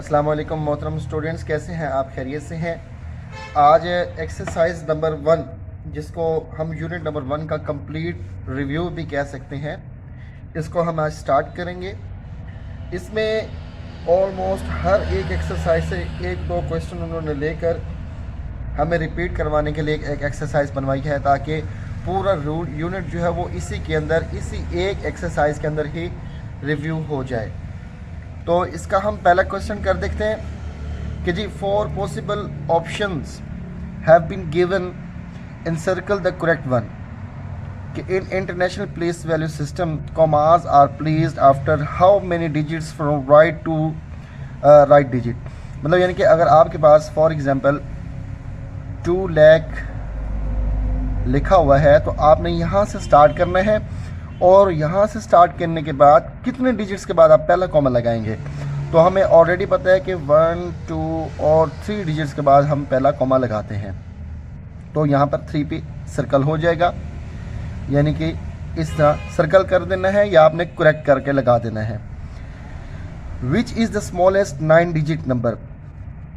अस्सलाम वालेकुम मोहतरम स्टूडेंट्स, कैसे हैं आप? खैरियत से हैं? आज एक्सरसाइज नंबर 1, जिसको हम यूनिट नंबर 1 का कंप्लीट रिव्यू भी कह सकते हैं, इसको हम आज स्टार्ट करेंगे। इसमें ऑलमोस्ट हर एक एक्सरसाइज से एक दो क्वेश्चन उन्होंने लेकर हमें रिपीट करवाने के लिए एक एक्सरसाइज बनवाई है, ताकि पूरा यूनिट जो है वो इसी के अंदर, इसी एक एक्सरसाइज के अंदर ही रिव्यू हो जाए। तो इसका हम पहला क्वेश्चन कर देखते हैं कि जी 4 possible options have been given, encircle the correct one. कि in international place value system commas are placed after how many digits from right to right digit. मतलब यानी कि अगर आपके पास फॉर एग्जांपल 2 लाख लिखा हुआ है तो आपने यहाँ से स्टार्ट करना है, और यहाँ से स्टार्ट करने के बाद कितने डिजिट्स के बाद आप पहला कॉमा लगाएंगे। तो हमें ऑलरेडी पता है कि 1, 2 और 3 डिजिट्स के बाद हम पहला कॉमा लगाते हैं। तो यहाँ पर 3 पे सर्कल हो जाएगा, यानी कि इस तरह सर्कल कर देना है या आपने करेक्ट करके लगा देना है। विच is the smallest 9 digit number.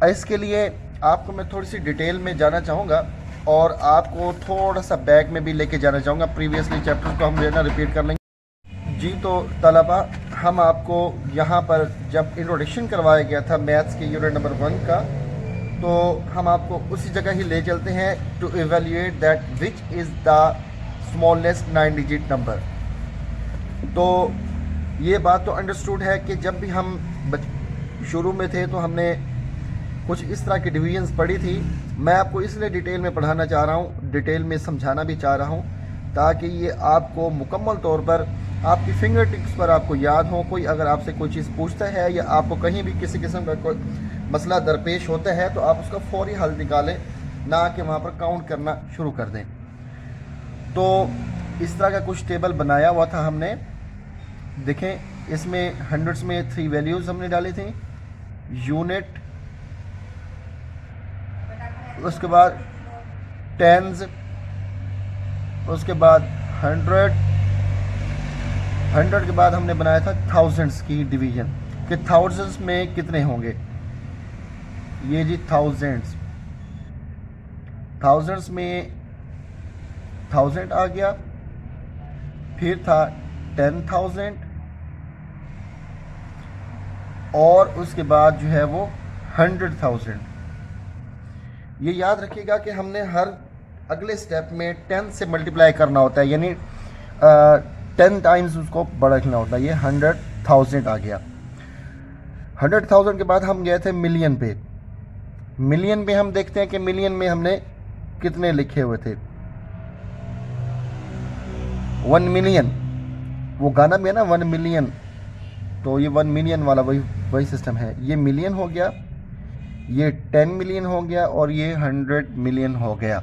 इसके लिए आपको मैं थोड़ी सी डिटेल में जाना चाहूँगा और आपको थोड़ा सा बैक में भी लेके जाना चाहूँगा। प्रीवियसली चैप्टर्स को हम जो है ना रिपीट कर लेंगे। जी तो तलबा, हम आपको यहाँ पर जब इंट्रोडक्शन करवाया गया था मैथ्स के यूनिट नंबर 1 का, तो हम आपको उसी जगह ही ले चलते हैं to evaluate that which is the smallest 9 digit number. तो ये बात तो अंडरस्टूड है कि जब भी हम शुरू में थे तो हमने कुछ इस तरह की डिवीजन्स पढ़ी थी। मैं आपको इसलिए डिटेल में पढ़ाना चाह रहा हूँ, डिटेल में समझाना भी चाह रहा हूँ, ताकि ये आपको मुकम्मल तौर पर आपकी फिंगर टिप्स पर आपको याद हो। कोई अगर आपसे कोई चीज़ पूछता है या आपको कहीं भी किसी किस्म का कोई मसला दरपेश होता है तो आप उसका फौरी हल निकालें, ना कि वहाँ पर काउंट करना शुरू कर दें। तो इस तरह का कुछ टेबल बनाया हुआ था हमने। देखें, इसमें हंड्रेड्स में 3 वैल्यूज़ हमने डाली थी, यूनिट, उसके बाद टेंस, उसके बाद 100 के बाद हमने बनाया था थाउजेंड्स की डिवीजन, कि थाउजेंड्स में कितने होंगे। ये जी थाउजेंड्स में 1000 आ गया, फिर था 10,000, और उसके बाद जो है वो 100,000। ये याद रखिएगा कि हमने हर अगले स्टेप में 10 से मल्टीप्लाई करना होता है, यानी 10 टाइम्स उसको बढ़ाना होता है। ये 100,000 आ गया। 100,000 के बाद हम गए थे मिलियन पे। मिलियन पे हम देखते हैं कि मिलियन में हमने कितने लिखे हुए थे। 1 मिलियन, वो गाना भी है ना 1 मिलियन, तो ये 1 मिलियन वाला वही सिस्टम है। ये मिलियन हो गया, ये 10 मिलियन हो गया, और ये 100 मिलियन हो गया।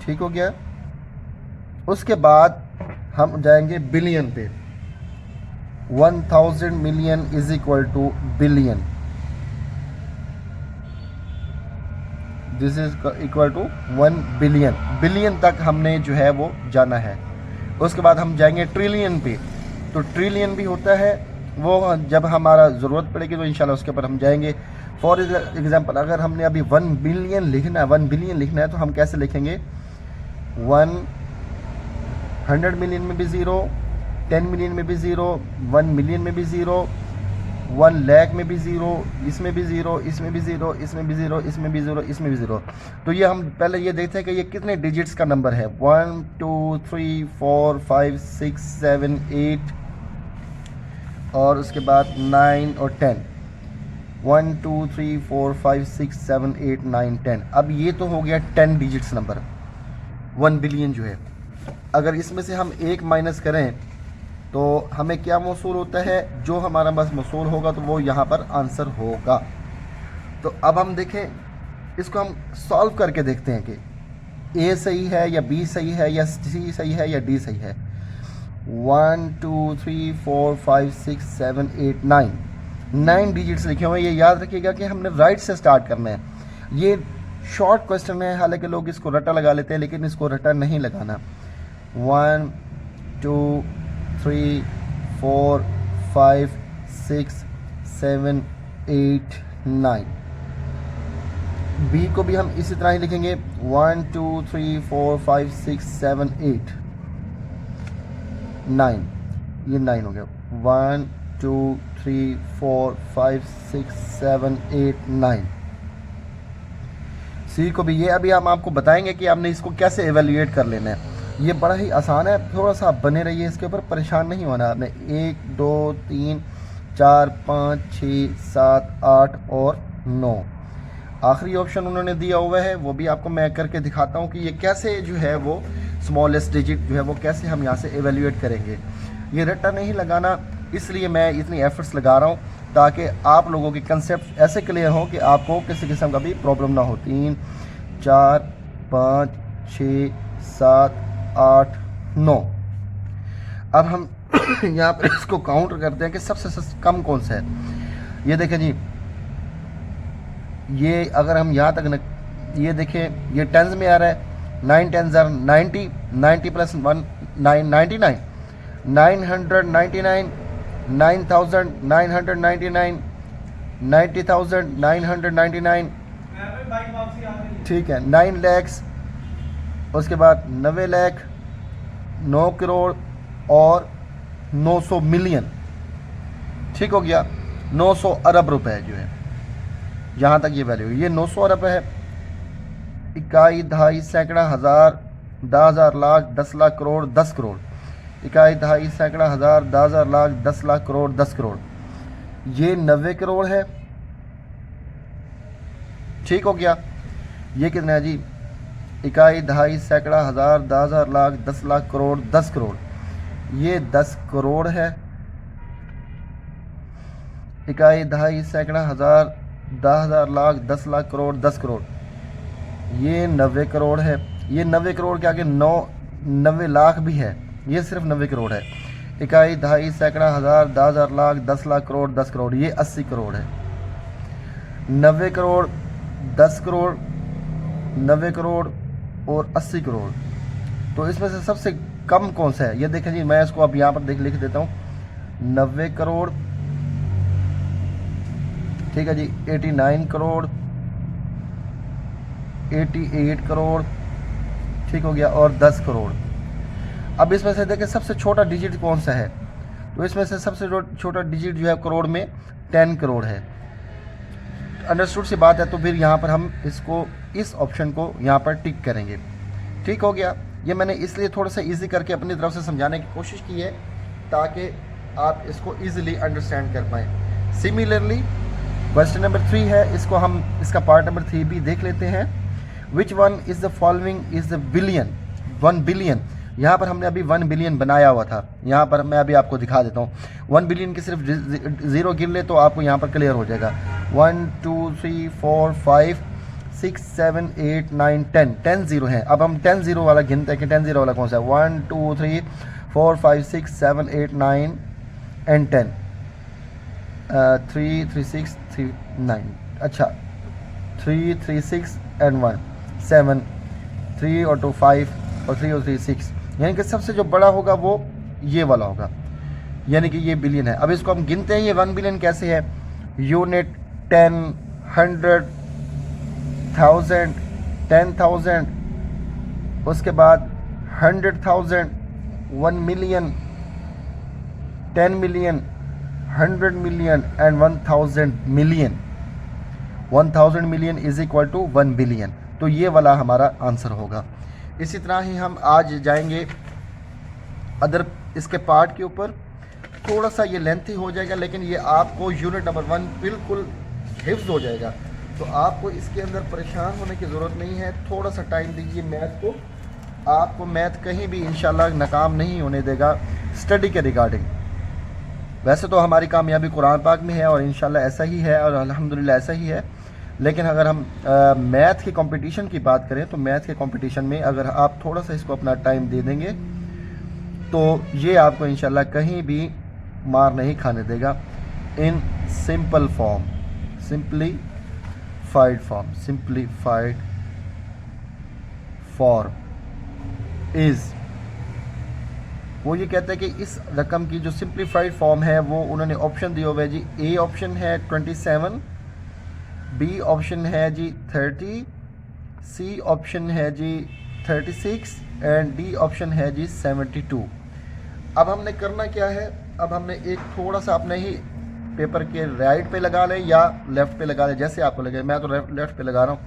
ठीक हो गया। उसके बाद हम जाएंगे बिलियन पे। 1000 million is equal to billion. This is equal to 1 billion. Billion तक हमने जो है वो जाना है। उसके बाद हम जाएंगे ट्रिलियन पे। तो ट्रिलियन भी होता है, वो जब हमारा ज़रूरत पड़ेगी तो इंशाल्लाह उसके ऊपर हम जाएंगे। फॉर एग्जांपल, अगर हमने अभी 1 बिलियन लिखना है तो हम कैसे लिखेंगे? 100 मिलियन में भी 0, 10 मिलियन में भी 0, 1 मिलियन में भी 0, 1 लाख में भी 0, इसमें भी 0, इसमें भी 0, इसमें भी 0, इसमें भी 0, इसमें भी 0। तो ये हम पहले ये देखते हैं कि ये कितने डिजिट्स का नंबर है। 1, 2, 3, 4, 5, 6, 7, 8, और उसके बाद 9 और 10। 1, 2, 3, 4, 5, 6, 7, 8, 9, 10। अब ये तो हो गया 10 डिजिट्स नंबर, 1 बिलियन जो है। अगर इसमें से हम 1 माइनस करें तो हमें क्या मौसूल होता है? जो हमारा बस मौसूल होगा तो वो यहाँ पर आंसर होगा। तो अब हम देखें, इसको हम सॉल्व करके देखते हैं कि ए सही है या बी सही है या सी सही है या डी सही है। 1, 2, 3, 4, 5, 6, 7, 8, 9 डिजिट्स लिखे हुए हैं। ये याद रखिएगा कि हमने राइट से स्टार्ट करना है। ये शॉर्ट क्वेश्चन है, हालांकि लोग इसको रटा लगा लेते हैं, लेकिन इसको रटा नहीं लगाना। 1, 2, 3, 4, 5, 6, 7 8 9। बी को भी हम इसी तरह ही लिखेंगे 1 2 3 4 5 6 7 8 9। ये 9 हो गया। 1 2 3 4 5 6 7 8 9। सी को भी ये अभी हम आपको बताएंगे कि आपने इसको कैसे एवेल्यूएट कर लेना है। ये बड़ा ही आसान है, थोड़ा सा आप बने रहिए इसके ऊपर, परेशान नहीं होना आपने। 1 2 3 4 5 6 7 8 और 9। आखिरी ऑप्शन उन्होंने दिया हुआ है, वो भी आपको मैं करके दिखाता हूँ कि ये कैसे जो है वो स्मॉलेस्ट डिजिट जो है वो कैसे हम यहाँ से एवेल्यूएट करेंगे। ये रट्टा नहीं लगाना, इसलिए मैं इतनी एफर्ट्स लगा रहा हूँ ताकि आप लोगों के कंसेप्ट ऐसे क्लियर हों कि आपको किसी किस्म का भी प्रॉब्लम ना हो। 3 4 5 6 7 8 9। अब हम यहाँ पर इसको काउंटर करते हैं कि सबसे कम कौन सा है। ये देखें जी, ये अगर हम यहाँ तक ये देखें, ये टेंस में आ रहा है। 9 10 90, 90 प्लस 1 9 99, 999, 9999, 90,999, ठीक है। 9 लाख, उसके बाद 90 लाख, 9 करोड़ और 900 मिलियन, ठीक हो गया। 900 अरब रुपए जो है, यहाँ तक ये वैल्यू, ये 900 अरब है। इकाई, दहाई, सैकड़ा, हज़ार, 10,000, लाख, 10 लाख, करोड़, 10 करोड़। इकाई, दहाई, सैकड़ा, हज़ार, 10,000, लाख, 10 लाख, करोड़, 10 करोड़। ये 90 करोड़ है, ठीक हो गया। ये कितना है जी? इकाई, दहाई, सैकड़ा, हज़ार, 10,000, लाख, 10 लाख, करोड़, 10 करोड़। ये 10 करोड़ है। इकाई, दहाई, सैकड़ा, हज़ार, 10,000, लाख, 10 लाख, करोड़, 10 करोड़। ये 90 करोड़ है। ये 90 करोड़ के आगे 90 लाख भी है, ये सिर्फ 90 करोड़ है। इकाई, दहाई, सैकड़ा, हज़ार, 10,000, लाख, 10 लाख, करोड़, 10 करोड़। ये 80 करोड़ है। 90 करोड़, 10 करोड़, 90 करोड़ और 80 करोड़। तो इसमें से सबसे कम कौन सा है? ये देखें जी, मैं इसको अब यहाँ पर लिख देता हूँ। 90 करोड़, ठीक है जी। 89 करोड़, 88 करोड़, ठीक हो गया, और 10 करोड़। अब इसमें से देखें सबसे छोटा डिजिट कौन सा है? तो इसमें से सबसे छोटा डिजिट जो है करोड़ में 10 करोड़ है। अंडरस्टूड सी बात है। तो फिर यहाँ पर हम इसको, इस ऑप्शन को यहाँ पर टिक करेंगे, ठीक हो गया। ये मैंने इसलिए थोड़ा सा इजी करके अपनी तरफ से समझाने की कोशिश की है ताकि आप इसको इजीली अंडरस्टैंड कर पाएँ। सिमिलरली क्वेश्चन नंबर 3 है, इसको हम इसका पार्ट नंबर 3 भी देख लेते हैं। Which one is the following is the billion? 1 billion, यहाँ पर हमने अभी 1 बिलियन बनाया हुआ था। यहाँ पर मैं अभी आपको दिखा देता हूँ। 1 बिलियन की सिर्फ ज़ीरो गिन ले तो आपको यहाँ पर क्लियर हो जाएगा। 1 2 3 4 5 6 7 8 9 10, 10 ज़ीरो हैं। अब हम 10 ज़ीरो वाला गिनते हैं कि 10 ज़ीरो वाला कौन सा है। 1 2 3 4 5 6 7 8 9 एंड 10, 3 3 6 3 9, अच्छा 3 3 6 एंड 1 7, 3 और 2 5 और 3 और 3 6, यानी कि सबसे जो बड़ा होगा वो ये वाला होगा, यानी कि ये बिलियन है। अब इसको हम गिनते हैं, ये 1 बिलियन कैसे है? यूनिट, 10, 100, 1000, 10,000, उसके बाद 100,000, 1 million, 10 million, 100 million and 1000 million. 1000 million is equal to 1 billion. तो ये वाला हमारा आंसर होगा। इसी तरह ही हम आज जाएंगे अदर इसके पार्ट के ऊपर। थोड़ा सा ये लेंथी हो जाएगा, लेकिन ये आपको यूनिट नंबर 1 बिल्कुल हिफ्ज़ हो जाएगा। तो आपको इसके अंदर परेशान होने की ज़रूरत नहीं है। थोड़ा सा टाइम दीजिए मैथ को, आपको मैथ कहीं भी इंशाल्लाह नाकाम नहीं होने देगा स्टडी के रिगार्डिंग। वैसे तो हमारी कामयाबी कुरान पाक में है और इंशाल्लाह ऐसा ही है और अल्हम्दुलिल्लाह ऐसा ही है। लेकिन अगर हम मैथ के कंपटीशन की बात करें तो मैथ के कंपटीशन में अगर आप थोड़ा सा इसको अपना टाइम दे देंगे तो ये आपको इंशाल्लाह कहीं भी मार नहीं खाने देगा। In simple form, simplified form, simplified form is वो ये कहता है कि इस रकम की जो सिंप्लीफाइड फॉर्म है वो उन्होंने ऑप्शन दिए हुए जी। ए ऑप्शन है 27, बी ऑप्शन है जी 30, सी ऑप्शन है जी 36 एंड डी ऑप्शन है जी 72। अब हमने करना क्या है, अब हमने एक थोड़ा सा अपने ही पेपर के राइट पे लगा लें या लेफ़्ट पे लगा लें, जैसे आपको लगे। मैं तो लेफ़्ट पे लगा रहा हूँ।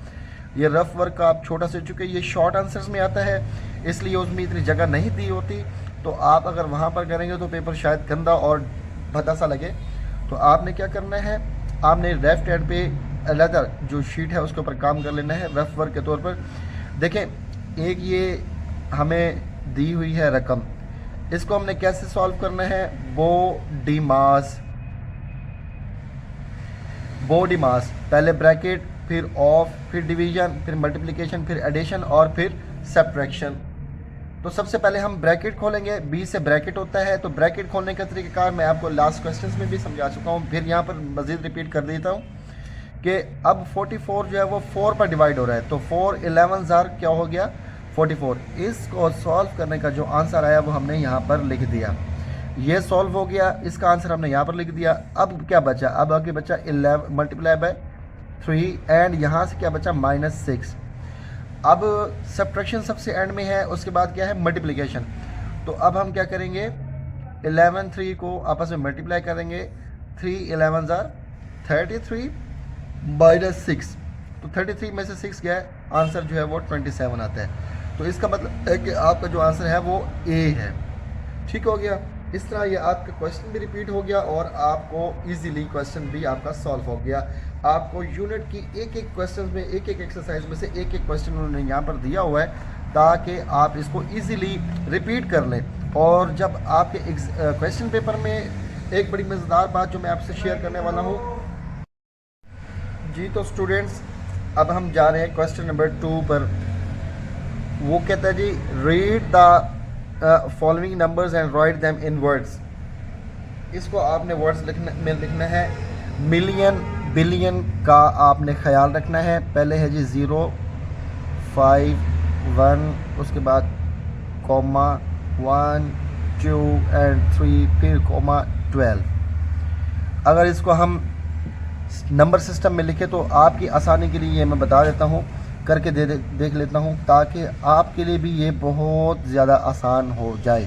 ये रफ वर्क का आप छोटा से, चूँकि ये शॉर्ट आंसर्स में आता है इसलिए उसमें इतनी जगह नहीं दी होती, तो आप अगर वहाँ पर करेंगे तो पेपर शायद गंदा और भद्दा सा लगे। तो आपने क्या करना है, आपने लेफ्ट हैंड पे अलग जो शीट है उसके ऊपर काम कर लेना है रफ वर्क के तौर पर। देखें, एक ये हमें दी हुई है रकम, इसको हमने कैसे सॉल्व करना है। बॉडी मास, पहले ब्रैकेट, फिर ऑफ, फिर डिवीजन, फिर मल्टीप्लिकेशन, फिर एडिशन और फिर सब्ट्रैक्शन। तो सबसे पहले हम ब्रैकेट खोलेंगे, बी से ब्रैकेट होता है। तो ब्रैकेट खोलने का तरीक़ाकार मैं आपको लास्ट क्वेश्चंस में भी समझा चुका हूँ, फिर यहाँ पर मज़ीद रिपीट कर देता हूँ कि अब 44 जो है वो 4 पर डिवाइड हो रहा है। तो 4 11 जार क्या हो गया 44। इसको सॉल्व करने का जो आंसर आया वो हमने यहाँ पर लिख दिया। ये सॉल्व हो गया, इसका आंसर हमने यहाँ पर लिख दिया। अब क्या बचा, अब आगे बचा 11 मल्टीप्लाई बाय 3 एंड यहाँ से क्या बचा -6। अब सब्ट्रैक्शन सबसे एंड में है, उसके बाद क्या है मल्टीप्लिकेशन। तो अब हम क्या करेंगे, 11 3 को आपस में मल्टीप्लाई करेंगे। 3 11 जार 33 -6, तो 33 में से 6 गया, आंसर जो है वो 27 आता है। तो इसका मतलब है कि आपका जो आंसर है वो ए है। ठीक हो गया। इस तरह ये आपका क्वेश्चन भी रिपीट हो गया और आपको इजीली क्वेश्चन भी आपका सॉल्व हो गया। आपको यूनिट की एक एक क्वेश्चन में, एक एक एक्सरसाइज में से एक एक क्वेश्चन उन्होंने यहाँ पर दिया हुआ है ताकि आप इसको इजीली रिपीट कर लें। और जब आपके क्वेश्चन पेपर में एक बड़ी मज़ेदार बात जो मैं आपसे शेयर करने वाला हूँ जी। तो स्टूडेंट्स, अब हम जा रहे हैं क्वेश्चन नंबर 2 पर। वो कहता है जी, read the following numbers and write them in words. इसको आपने वर्ड्स लिखना है। मिलियन बिलियन का आपने ख्याल रखना है। पहले है जी 0 5 1, उसके बाद कॉमा 1 2 एंड 3, फिर कॉमा 12। अगर इसको हम नंबर सिस्टम में लिखे तो आपकी आसानी के लिए ये मैं बता देता हूँ, करके देख लेता हूँ ताकि आपके लिए भी ये बहुत ज़्यादा आसान हो जाए।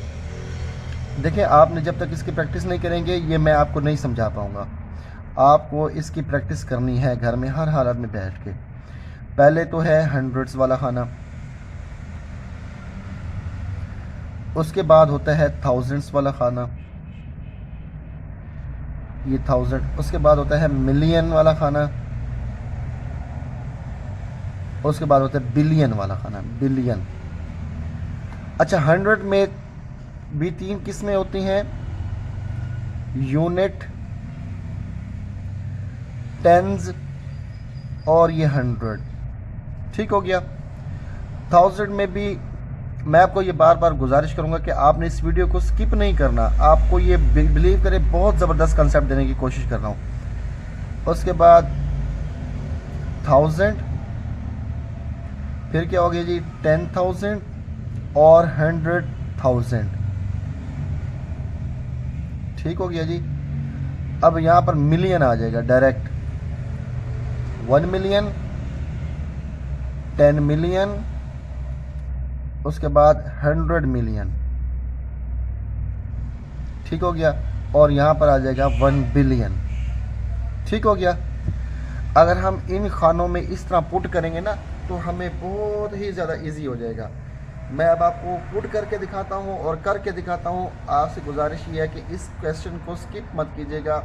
देखिए, आपने जब तक इसकी प्रैक्टिस नहीं करेंगे ये मैं आपको नहीं समझा पाऊँगा। आपको इसकी प्रैक्टिस करनी है घर में हर हालत में बैठ के। पहले तो है हंड्रेड्स वाला खाना, उसके बाद होता है थाउजेंड्स वाला खाना, ये 1000। उसके बाद होता है मिलियन वाला खाना, उसके बाद होता है बिलियन वाला खाना, बिलियन। अच्छा, 100 में भी 3 किस्में होती हैं, यूनिट, टेंस और ये 100। ठीक हो गया। 1000 में भी मैं आपको ये बार बार गुजारिश करूंगा कि आपने इस वीडियो को स्किप नहीं करना। आपको ये बिलीव करें, बहुत ज़बरदस्त कंसेप्ट देने की कोशिश कर रहा हूँ। उसके बाद 1000, फिर क्या हो गया जी 10,000 और 100,000। ठीक हो गया जी। अब यहाँ पर मिलियन आ जाएगा डायरेक्ट, 1 मिलियन, 10 मिलियन, उसके बाद 100 मिलियन। ठीक हो गया। और यहाँ पर आ जाएगा 1 बिलियन। ठीक हो गया। अगर हम इन खानों में इस तरह पुट करेंगे ना तो हमें बहुत ही ज़्यादा इजी हो जाएगा। मैं अब आपको पुट करके दिखाता हूँ और करके दिखाता हूँ। आपसे गुजारिश ये है कि इस क्वेश्चन को स्किप मत कीजिएगा,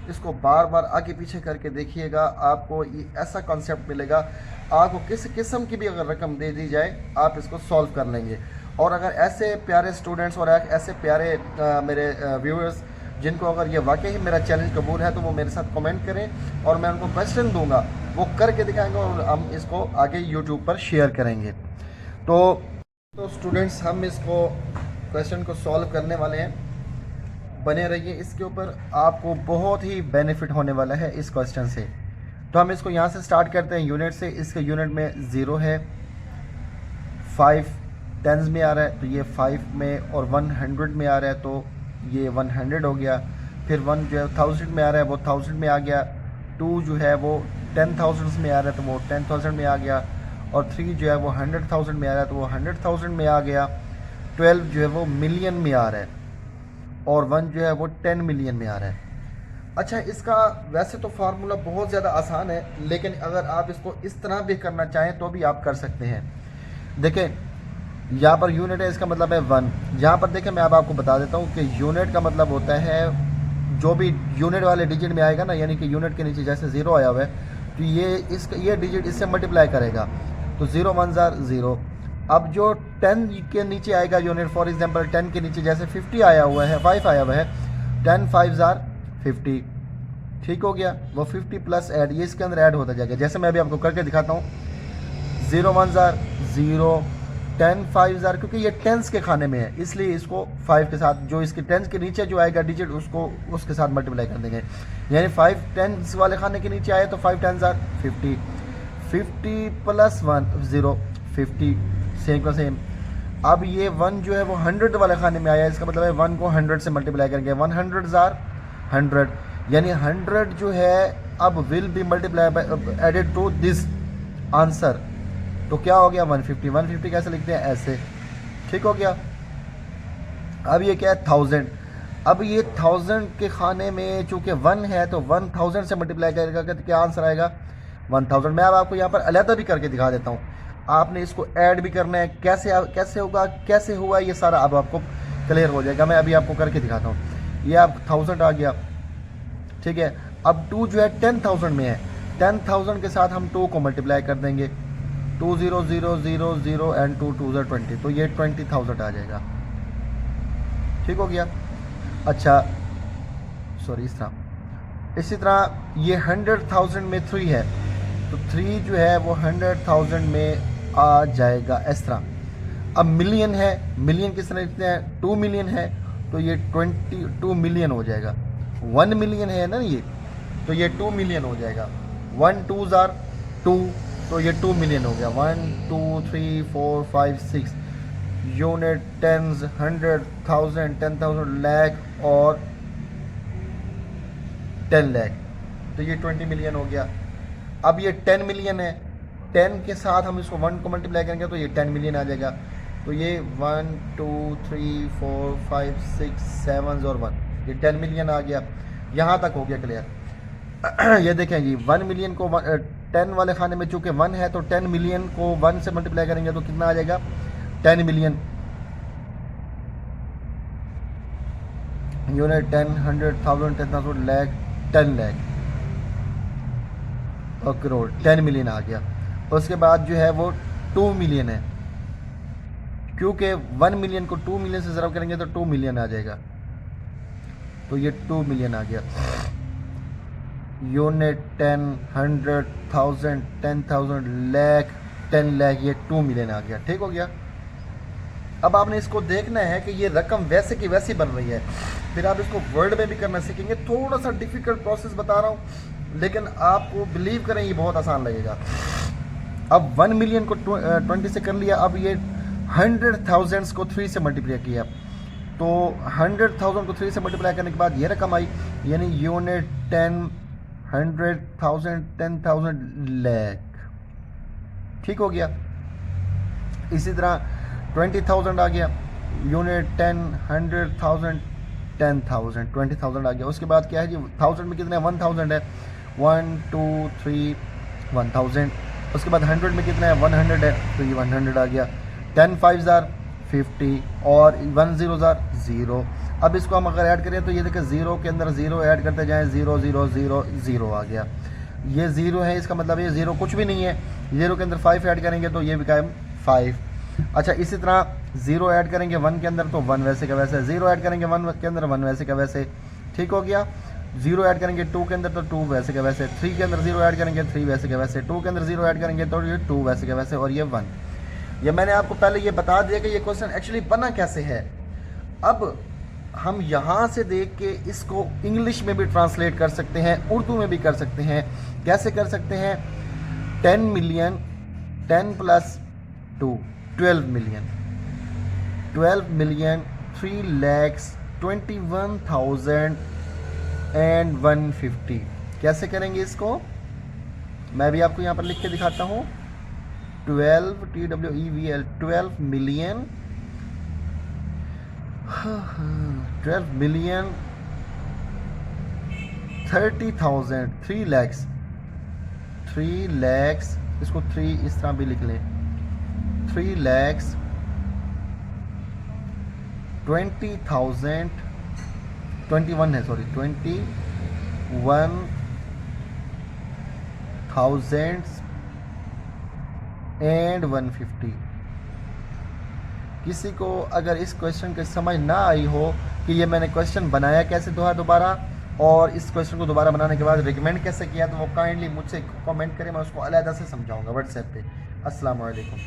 इसको बार बार आगे पीछे करके देखिएगा। आपको ये ऐसा कॉन्सेप्ट मिलेगा, आपको किस किस्म की भी अगर रकम दे दी जाए आप इसको सॉल्व कर लेंगे। और अगर ऐसे प्यारे स्टूडेंट्स और ऐसे प्यारे मेरे व्यूअर्स जिनको अगर ये वाकई ही मेरा चैलेंज कबूल है तो वो मेरे साथ कमेंट करें और मैं उनको क्वेश्चन दूंगा, वो करके दिखाएंगे और हम इसको आगे यूट्यूब पर शेयर करेंगे। तो स्टूडेंट्स, हम इसको क्वेश्चन को सॉल्व करने वाले हैं। बने रहिए इसके ऊपर, आपको बहुत ही बेनिफिट होने वाला है इस क्वेश्चन से। तो हम इसको यहाँ से स्टार्ट करते हैं यूनिट से। इसके यूनिट में 0 है, 5 टेंस में आ रहा है तो ये 5 में, और 100 में आ रहा है तो ये 100 हो गया। फिर 1 जो है 1000 में आ रहा है वो 1000 में आ गया। 2 जो है वो 10,000 में आ रहा है तो वो 10,000 में आ गया। और 3 जो है वो 100,000 में आ रहा है तो वो 100,000 में आ गया। 12 जो है वो मिलियन में आ रहा है, और 1 जो है वो 10 मिलियन में आ रहा है। अच्छा, इसका वैसे तो फार्मूला बहुत ज़्यादा आसान है, लेकिन अगर आप इसको इस तरह भी करना चाहें तो भी आप कर सकते हैं। देखें, यहाँ पर यूनिट है, इसका मतलब है 1। यहाँ पर देखें, मैं अब आपको बता देता हूँ कि यूनिट का मतलब होता है जो भी यूनिट वाले डिजिट में आएगा ना, यानी कि यूनिट के नीचे जैसे 0 आया हुआ है तो ये डिजिट इससे मल्टीप्लाई करेगा तो 0 1 ज़ार 0। अब जो 10 के नीचे आएगा यूनिट, फॉर एग्जांपल 10 के नीचे जैसे 50 आया हुआ है, 5 आया हुआ है, 10 5 ज़ार 50, ठीक हो गया। वो 50 प्लस ऐड, ये इसके अंदर ऐड होता जाएगा। जैसे मैं अभी आपको करके दिखाता हूँ, 0 1 ज़ार 0, 10 5 ज़ार, क्योंकि ये टेंस के खाने में है इसलिए इसको 5 के साथ, जो इसके टेंस के नीचे जो आएगा डिजिट उसको उसके साथ मल्टीप्लाई कर देंगे। यानी 5 टेंस वाले खाने के नीचे आए तो 5 10 ज़ार 50, 50 प्लस 1 0, 50, सेम का सेम। अब ये 1 जो है वो 100 वाले खाने में आया, इसका मतलब है 1 को 100 से मल्टीप्लाई करेंगे, 100 ज़ार 100, यानी 100 जो है अब will be multiply added to this answer, तो क्या हो गया 150। 150 कैसे लिखते हैं, ऐसे, ठीक हो गया। अब ये क्या है 1000, अब ये 1000 के खाने में चूंकि 1 है तो 1000 से मल्टीप्लाई करेगा तो क्या आंसर आएगा 1000। मैं अब आपको यहाँ पर अलहदा भी करके दिखा देता हूँ, आपने इसको ऐड भी करना है, कैसे होगा, कैसे हुआ ये सारा अब आपको क्लियर हो जाएगा। मैं अभी आपको करके दिखाता हूँ। ये आप 1000 आ गया, ठीक है। अब 2 जो है 10,000 में है, 10,000 के साथ हम 2 को मल्टीप्लाई कर देंगे, 2 0 0 0 0 एंड 2 2 ज़ार 20, तो ये 20,000 आ जाएगा, ठीक हो गया। अच्छा सॉरी, इसी तरह ये 100,000 में 3 है तो 3 जो है वो 100,000 में आ जाएगा, इस तरह। अब मिलियन है, मिलियन किस तरह लिखते हैं, 2 मिलियन है तो ये 22 मिलियन हो जाएगा। 1 मिलियन है ना ये, तो ये 2 मिलियन हो जाएगा। 1 2 ज़ार 2, तो ये 2 मिलियन हो गया। 1 2 3 4 5 6 यूनिट, टेंस, 100 1000 10,000 लाख और 10 लाख, तो ये 20 मिलियन हो गया। अब ये 10 मिलियन है, 10 के साथ हम इसको 1 को मल्टीप्लाई करेंगे तो ये 10 मिलियन आ जाएगा। तो ये 1 2 3 4 5 6 7 और 1, ये 10 मिलियन आ गया। यहाँ तक हो गया क्लियर। ये देखें जी, 1 मिलियन को 10 वाले खाने में चूँकि 1 है तो 10 मिलियन को 1 से मल्टीप्लाई करेंगे तो कितना आ जाएगा 10 मिलियन। यूनिट 10 100 1000 10,000 लाख 10 लाख और करोड़, 10 मिलियन आ गया। उसके बाद जो है वो 2 मिलियन है, क्योंकि 1 मिलियन को 2 मिलियन से ज़रब करेंगे तो 2 मिलियन आ जाएगा, तो ये 2 मिलियन आ गया। यूनिट 10 100 1000 10,000 लाख 10 लाख, ये 2 मिलियन आ गया, ठीक हो गया। अब आपने इसको देखना है कि ये रकम वैसे की वैसी बन रही है, फिर आप इसको वर्ड में भी करना सीखेंगे। थोड़ा सा डिफ़िकल्ट प्रोसेस बता रहा हूँ, लेकिन आपको बिलीव करें ये बहुत आसान लगेगा। अब 1 मिलियन को 20 से कर लिया, अब ये 100,000 को 3 से मल्टीप्लाई किया, तो 100,000 को 3 से मल्टीप्लाई करने के बाद ये रकम आई, यानी यूनिट 10 100,000 10,000 लाख, ठीक हो गया। इसी तरह 20,000 आ गया, यूनिट 10 100,000 10,000 20,000 आ गया। उसके बाद क्या है जी, 1000 में कितने 1000 है, 1 2 3 1000। उसके बाद 100 में कितना है 100 है, तो ये 100 आ गया। 10 5 ज़ार 50 और 1 0 ज़ार 0। अब इसको हम अगर ऐड करें तो ये देखिए 0 के अंदर 0 ऐड करते जाएँ, 0 0 0 0 आ गया। ये 0 है, इसका मतलब ये 0 कुछ भी नहीं है। 0 के अंदर 5 ऐड करेंगे तो ये बिकाए 5। अच्छा, इसी तरह 0 ऐड करेंगे 1 के अंदर तो 1 वैसे का वैसे, 0 ऐड करेंगे 1 के अंदर 1 वैसे का वैसे, ठीक हो गया। 0 ऐड करेंगे 2 के अंदर तो 2 वैसे का वैसे, 3 के अंदर 0 ऐड करेंगे 3 वैसे का वैसे, 2 के अंदर 0 ऐड करेंगे तो ये 2 वैसे का वैसे, और ये 1। ये मैंने आपको पहले ये बता दिया कि ये क्वेश्चन एक्चुअली बना कैसे है। अब हम यहाँ से देख के इसको इंग्लिश में भी ट्रांसलेट कर सकते हैं, उर्दू में भी कर सकते हैं। कैसे कर सकते हैं, 10 मिलियन 10 + 2 12 मिलियन, 12,3,21,150। कैसे करेंगे इसको, मैं भी आपको यहाँ पर लिख के दिखाता हूँ। 12 TWEVL 12 मिलियन 30,000 3 lakhs, इसको 3 इस तरह भी लिख लें, 3,20,000 21 है, सॉरी 21,150। किसी को अगर इस क्वेश्चन की समझ ना आई हो कि ये मैंने क्वेश्चन बनाया कैसे दोबारा और इस क्वेश्चन को दोबारा बनाने के बाद रिकमेंड कैसे किया, तो वो काइंडली मुझसे कमेंट करें, मैं उसको अलहदा से समझाऊंगा व्हाट्सएप पे। अस्सलाम वालेकुम।